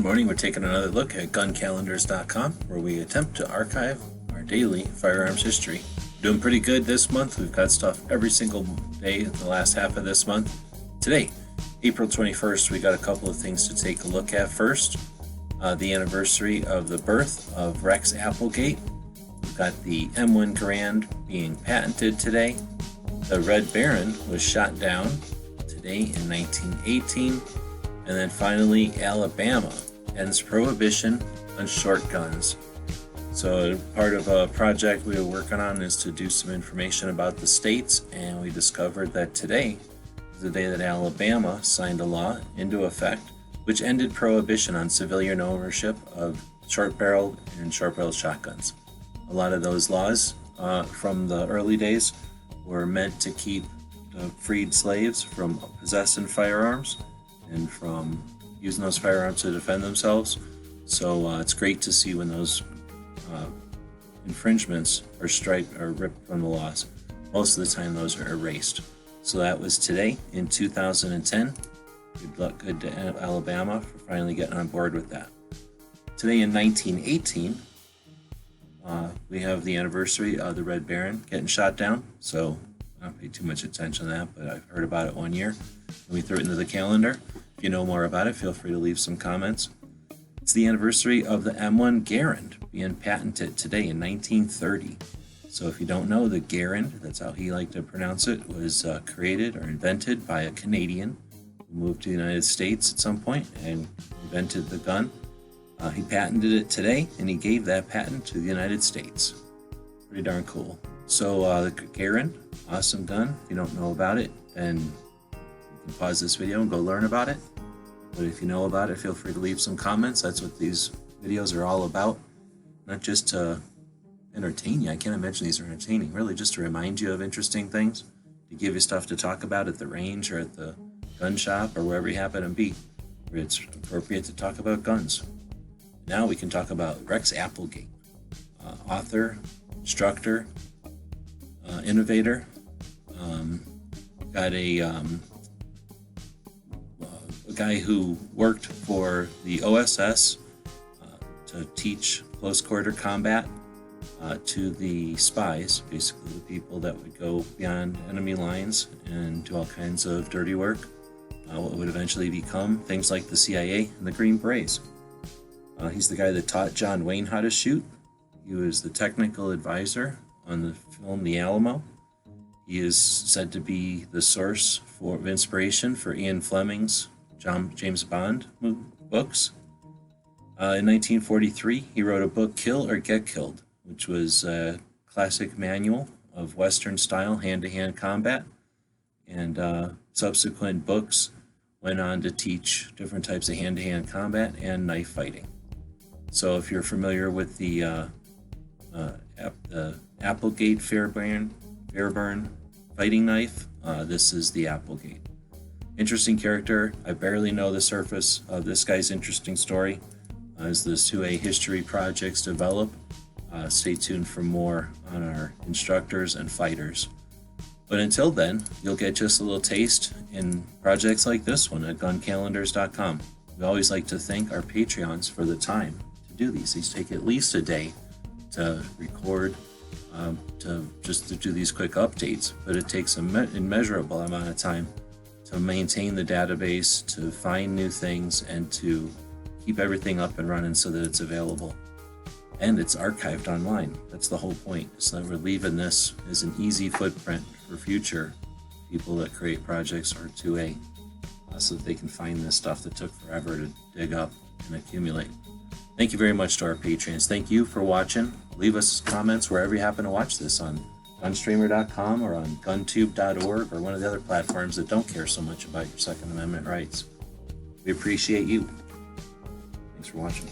Good morning. We're taking another look at guncalendars.com, where we attempt to archive our daily firearms history. Doing pretty good this month. We've got stuff every single day in the last half of this month. Today, April 21st, we got a couple of things to take a look at. First, the anniversary of the birth of Rex Applegate. We've got the M1 Garand being patented today. The Red Barron was shot down today in 1918. And then finally, Alabama ends prohibition on short guns. So part of a project we were working on is to do some information about the states, and we discovered that today is the day that Alabama signed a law into effect which ended prohibition on civilian ownership of short-barreled and short-barreled shotguns. A lot of those laws from the early days were meant to keep the freed slaves from possessing firearms and from using those firearms to defend themselves. So it's great to see when those infringements are ripped from the laws. Most of the time those are erased. So that was today in 2010. Good to Alabama for finally getting on board with that. Today in 1918, we have the anniversary of the Red Barron getting shot down. So I don't pay too much attention to that, but I've heard about it one year, and we threw it into the calendar. If you know more about it, feel free to leave some comments. It's the anniversary of the M1 Garand being patented today in 1930. So if you don't know, the Garand, that's how he liked to pronounce it, was created or invented by a Canadian who moved to the United States at some point and invented the gun. He patented it today, and he gave that patent to the United States. Pretty darn cool. So the Garand, awesome gun. If you don't know about it, then you can pause this video and go learn about it. But if you know about it, feel free to leave some comments. That's what these videos are all about. Not just to entertain you. I can't imagine these are entertaining. Really just to remind you of interesting things, to give you stuff to talk about at the range or at the gun shop or wherever you happen to be, where it's appropriate to talk about guns. Now we can talk about Rex Applegate, author, instructor, innovator. Got a guy who worked for the OSS to teach close quarter combat to the spies, basically the people that would go beyond enemy lines and do all kinds of dirty work, what would eventually become things like the CIA and the Green Berets. He's the guy that taught John Wayne how to shoot. He was the technical advisor on the film The Alamo. He is said to be the source of inspiration for Ian Fleming's James Bond books. In 1943, he wrote a book, Kill or Get Killed, which was a classic manual of Western-style hand-to-hand combat. And subsequent books went on to teach different types of hand-to-hand combat and knife fighting. So if you're familiar with the Applegate Fairbairn fighting knife, this is the Applegate. Interesting character. I barely know the surface of this guy's interesting story. As the 2A history projects develop, stay tuned for more on our instructors and fighters. But until then, you'll get just a little taste in projects like this one at guncalendars.com. We always like to thank our Patreons for the time to do these. These take at least a day to record, to do these quick updates, but it takes an immeasurable amount of time to maintain the database, to find new things, and to keep everything up and running so that it's available. And it's archived online. That's the whole point. So that we're leaving this as an easy footprint for future people that create projects or 2A, so that they can find this stuff that took forever to dig up and accumulate. Thank you very much to our patrons. Thank you for watching. Leave us comments wherever you happen to watch this, on gunstreamer.com or on guntube.org or one of the other platforms that don't care so much about your Second Amendment rights. We appreciate you. Thanks for watching.